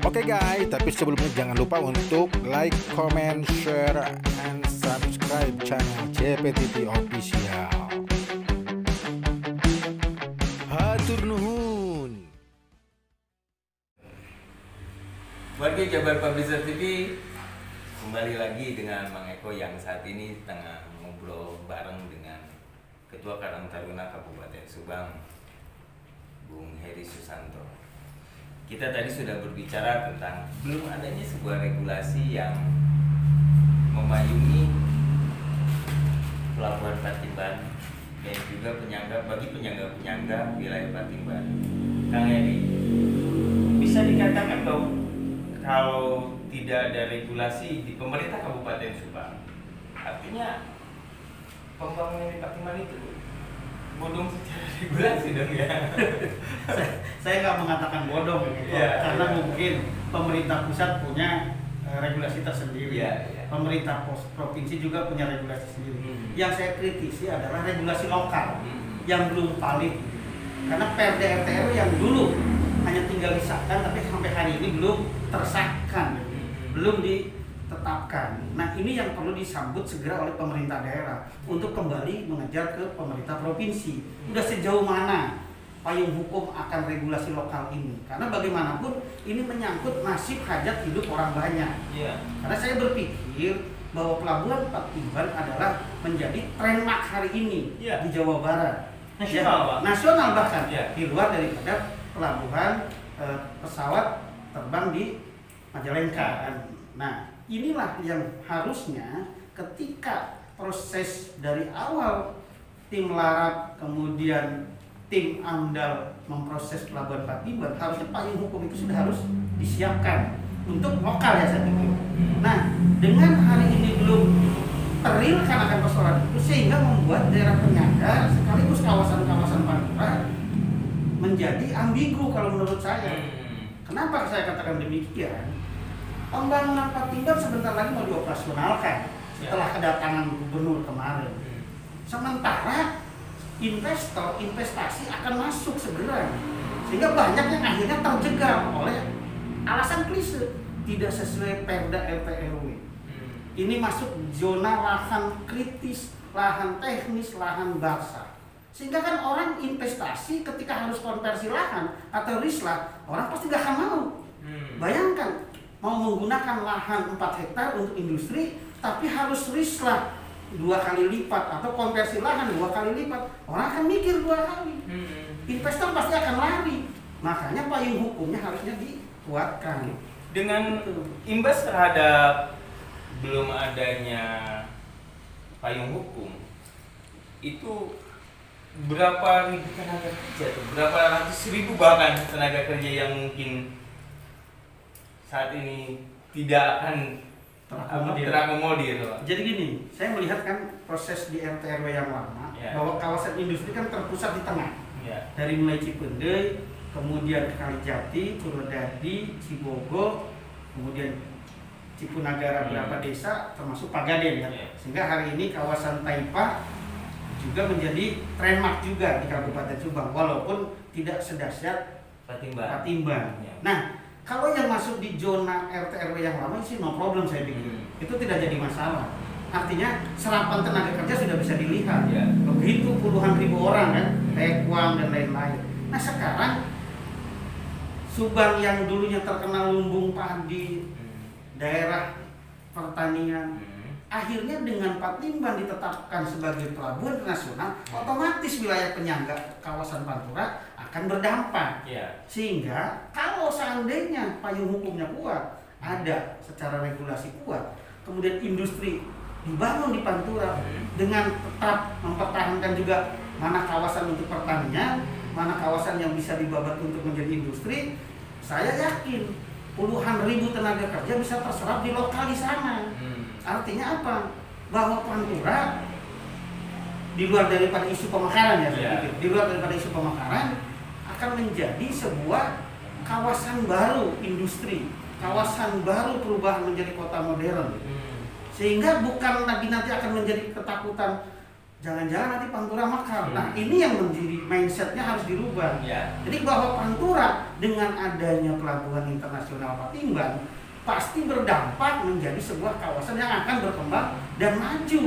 Oke guys, tapi sebelumnya jangan lupa untuk like, comment, share, and subscribe channel CPTV Official. Hatur nuhun. Warga Jabar Publisher TV, kembali lagi dengan Mang Eko yang saat ini tengah ngobrol bareng dengan Ketua Karang Taruna Kabupaten Subang, Bung Heri Susanto. Kita tadi sudah berbicara tentang belum adanya sebuah regulasi yang memayungi pelabuhan Patimban dan juga penyangga wilayah Patimban. Kang Heri, bisa dikatakan bahwa kalau tidak ada regulasi di pemerintah Kabupaten Subang, artinya pembangunan di Patimban itu bodong secara regulasi dong ya. Saya nggak mengatakan bodong gitu, karena mungkin pemerintah pusat punya regulasi tersendiri, pemerintah provinsi juga punya regulasi sendiri. Yang saya kritisi adalah regulasi lokal yang belum valid, karena Perda RT/RW yang dulu hanya tinggal disahkan, tapi sampai hari ini belum tersahkan, belum ditetapkan. Nah, ini yang perlu disambut segera oleh pemerintah daerah untuk kembali mengejar ke pemerintah provinsi. Udah sejauh mana payung hukum akan regulasi lokal ini? Karena bagaimanapun ini menyangkut nasib hajat hidup orang banyak. Karena saya berpikir bahwa pelabuhan Patimban adalah menjadi trademark hari ini di Jawa Barat. Nasional bahkan, di luar daripada pelabuhan pesawat terbang di Majalengka. Nah, inilah yang harusnya ketika proses dari awal tim Larap kemudian tim AMDAL memproses pelabuhan Patimban, harusnya payung hukum itu sudah harus disiapkan untuk lokal ya saya pikir. Nah, dengan hari ini belum terilkan akan persoalan itu, sehingga membuat daerah penyangga sekaligus kawasan-kawasan Pantura menjadi ambigu kalau menurut saya. Kenapa saya katakan demikian? Pembangunan Patimban sebentar lagi mau dioperasionalkan setelah kedatangan gubernur kemarin. Sementara investor investasi akan masuk segera, sehingga banyak yang akhirnya terjegal oleh alasan klise tidak sesuai Perda RT/RW. Ini masuk zona lahan kritis, lahan teknis, lahan basah. Sehingga kan orang investasi ketika harus konversi lahan atau rislah, orang pasti gak akan mau. Bayangkan, mau menggunakan lahan 4 hektar untuk industri, tapi harus rislah 2 kali lipat atau konversi lahan 2 kali lipat, orang akan mikir 2 kali. Investor pasti akan lari. Makanya payung hukumnya harusnya dikuatkan. Dengan imbas terhadap belum adanya payung hukum, itu berapa ribu tenaga kerja tuh? Berapa ratus ribu bahkan tenaga kerja yang mungkin saat ini tidak akan terakomodir. Jadi gini, saya melihat kan proses di RT/RW yang lama, bahwa kawasan industri kan terpusat di tengah. Dari mulai Cipendei, kemudian Kalijati, Purwodadi, Cibogo, kemudian Cipunagara, beberapa desa termasuk Pagaden ya. Sehingga hari ini kawasan Taipa juga menjadi trademark juga di Kabupaten Subang, walaupun tidak sedahsyat Patimban. Nah, kalau yang masuk di zona RT/RW yang lama sih no problem saya pikir. Itu tidak jadi masalah. Artinya serapan tenaga kerja sudah bisa dilihat. Begitu puluhan ribu orang kan, Tekwang dan lain-lain. Nah, sekarang Subang yang dulunya terkenal lumbung padi, daerah pertanian, akhirnya dengan Patimban ditetapkan sebagai pelabuhan internasional, otomatis wilayah penyangga kawasan Pantura akan berdampak. Sehingga kalau seandainya payung hukumnya kuat, ada secara regulasi kuat, kemudian industri dibangun di Pantura dengan tetap mempertahankan juga mana kawasan untuk pertanian, mana kawasan yang bisa dibabat untuk menjadi industri, saya yakin puluhan ribu tenaga kerja bisa terserap di lokal di sana. Artinya apa? Bahwa Pantura di luar daripada isu pemekaran ya, saya pikir, di luar daripada isu pemekaran akan menjadi sebuah kawasan baru industri, kawasan baru perubahan menjadi kota modern. Sehingga bukan lagi nanti akan menjadi ketakutan jangan-jangan nanti Pantura makar. Nah ini yang menjadi mindsetnya harus dirubah. Jadi bahwa Pantura dengan adanya pelabuhan internasional Patimban pasti berdampak menjadi sebuah kawasan yang akan berkembang dan maju.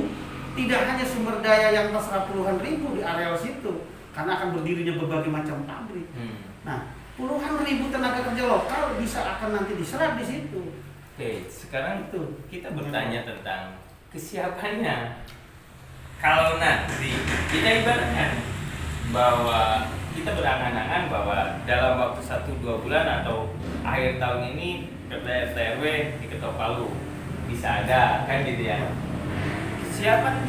Tidak hanya sumber daya yang terserap puluhan ribu di areal situ, karena akan berdirinya berbagai macam pabrik. Nah, puluhan ribu tenaga kerja lokal bisa akan nanti diserap di situ. Oke, sekarang itu kita bertanya tentang kesiapannya. Kalau nanti kita ibaratkan bahwa kita berangan-angan bahwa dalam waktu 1-2 bulan atau akhir tahun ini Perda RT RW diketok palu bisa ada kan gitu ya. Kesiapan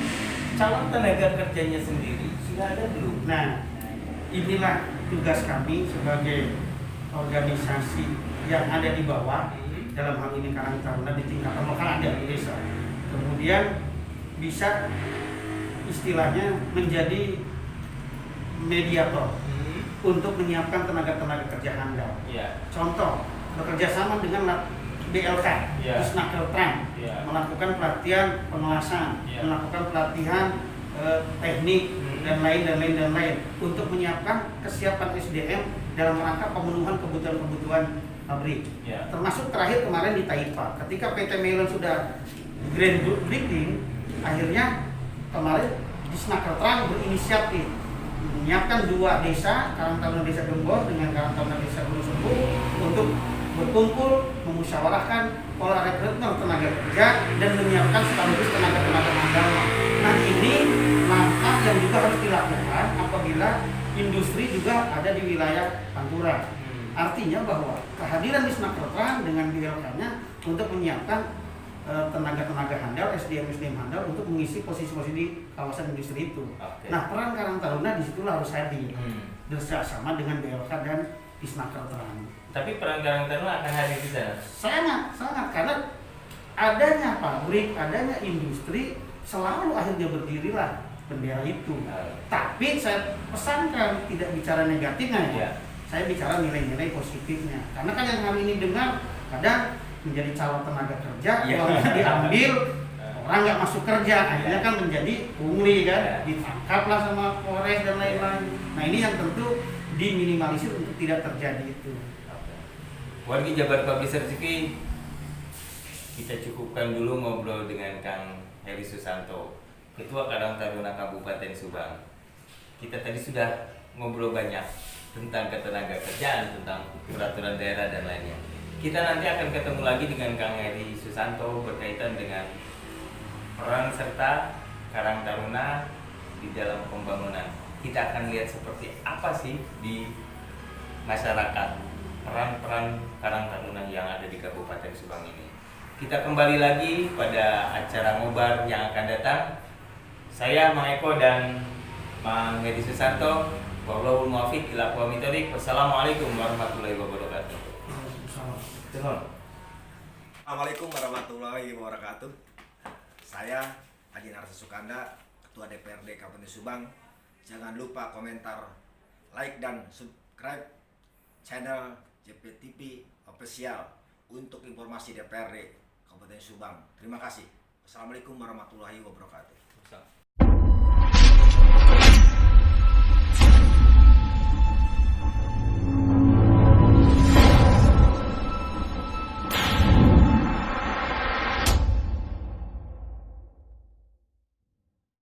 calon tenaga kerjanya sendiri sudah ada belum? Nah, inilah tugas kami sebagai organisasi yang ada di bawah, dalam hal ini Karang Taruna di tingkatan lokal ada di desa. Kemudian bisa istilahnya menjadi mediator untuk menyiapkan tenaga-tenaga kerja handal. Contoh, bekerja sama dengan BLK, Pusnaker Trans, melakukan pelatihan pengelasan, melakukan pelatihan teknik dan lain untuk menyiapkan kesiapan SDM dalam rangka pemenuhan kebutuhan pabrik. Termasuk terakhir kemarin di Taipa, ketika PT Melon sudah groundbreaking, akhirnya kemarin di Snaker Trans berinisiatif menyiapkan 2 desa, Karang Taruna Desa Gembor dengan Karang Taruna Desa Gunung Sembuh untuk berkumpul memusyawarahkan pola rekrutmen tenaga kerja dan menyiapkan sekaligus tenaga-tenaga handal. Nah ini langkah yang juga harus dilakukan apabila industri juga ada di wilayah Pantura. Artinya bahwa kehadiran di Snaker Trans dengan BLK-nya untuk menyiapkan tenaga-tenaga handal, SDM handal untuk mengisi posisi-posisi di kawasan industri itu. Nah peran Karang Taruna disitulah harus hadir bersama dengan BLK dan di Snaker Trans. Tapi peran Karang Taruna akan hadir di sana? Sangat, karena adanya pabrik, adanya industri selalu akhirnya berdirilah bendera itu. Tapi saya pesankan tidak bicara negatifnya ya. Saya bicara nilai-nilai positifnya. Karena kan yang kami ini dengar kadang menjadi calon tenaga kerja, uangnya diambil, orang nggak masuk kerja, akhirnya kan menjadi pungli kan, ditangkaplah sama Polres dan lain-lain. Nah ini yang tentu diminimalisir untuk tidak terjadi itu. Wargi Jabar Publisher TV, kita cukupkan dulu ngobrol dengan Kang Heri Susanto, Ketua Karang Taruna Kabupaten Subang. Kita tadi sudah ngobrol banyak tentang ketenaga kerjaan, tentang peraturan daerah dan lainnya. Kita nanti akan ketemu lagi dengan Kang Heri Susanto berkaitan dengan peran serta Karang Taruna di dalam pembangunan. Kita akan lihat seperti apa sih di masyarakat peran-peran Karang Taruna yang ada di Kabupaten Subang ini. Kita kembali lagi pada acara ngobar yang akan datang. Saya Mang Eko dan Mang Heri Susanto. Wallahul muwaffiq ila aqwamit thoriq. Wassalamualaikum warahmatullahi wabarakatuh. Assalamualaikum warahmatullahi wabarakatuh. Saya Haji Narsa Sukanda, Ketua DPRD Kabupaten Subang. Jangan lupa komentar, like dan subscribe channel JPTV Official untuk informasi DPRD Kabupaten Subang. Terima kasih. Assalamualaikum warahmatullahi wabarakatuh.